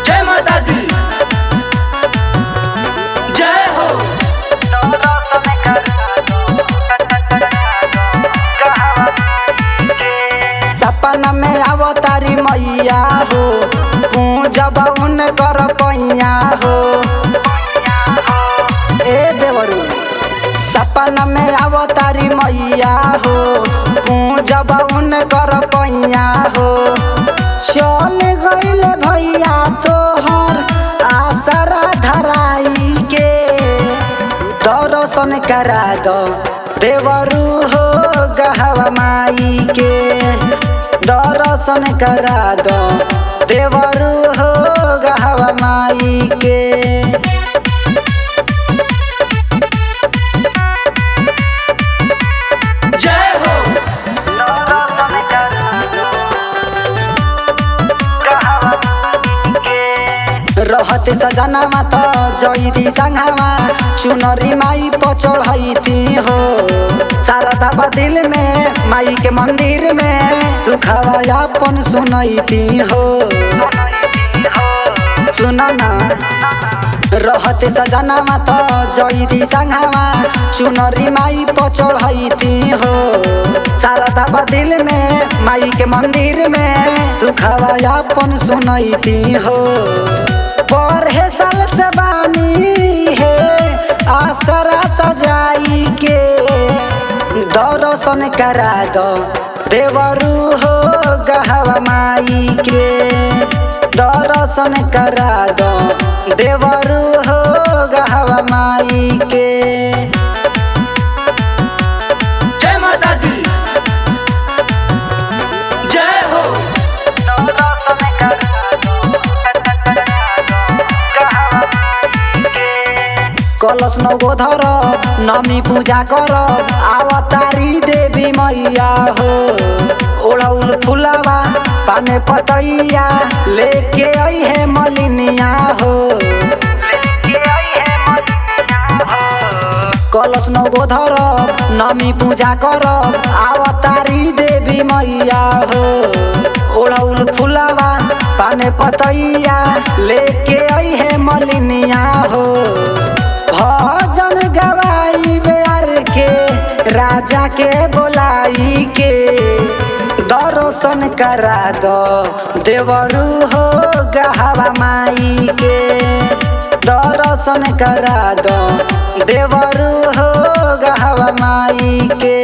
जय माता दी, जय हो। सपना में अवतारी मैया हो, पूजब उनकर पैया हो। ए देवरू सपना में अवतारी मैया हो, पूजब उनकर पैया हो। चल गइल भैया तोहर आसरा धराई के, दर्शन करा दो देवरू हो गहवा माई के। दर्शन करा दो देवरू हो गहवा माई के। जय हो। रहते सजनावा तो जईती संघावा, चुनरी माई पचढ़ती हो। शारदा दिल में माई के मंदिर में सुखवा अपन सुनती हो। सुना ना रहते सजनावा तो जईती संघावा, चुनरी माई पचढ़ती हो। शारदा दिल में माई के मंदिर में सुखवा अपन सुनती हो। पढ़े साल से बानी है आसरा सजाई के, दर्शन करा दो देवरू हो गहवा माई के। दर्शन करा दो देवरू हो गहवा माई के। जय माता दी, जय हो। कलश नगो धर नमी पूजा कर, अवतारी देवी मैया हो। ओढ़ौल फुलवा पाने पतैया लेके आई है मलिनिया हो। कलश नगो धर नमी पूजा कर, अवतारी देवी मैया हो। ओढ़ौल फुलवा पाने पतैया लेके आई है मलिनिया हो। भजन गवाई बेर के राजा के बोलाई के, दर्शन करा दो देवरू हो गहवा माई के। दर्शन करा दो देवरू हो गहवा माई के।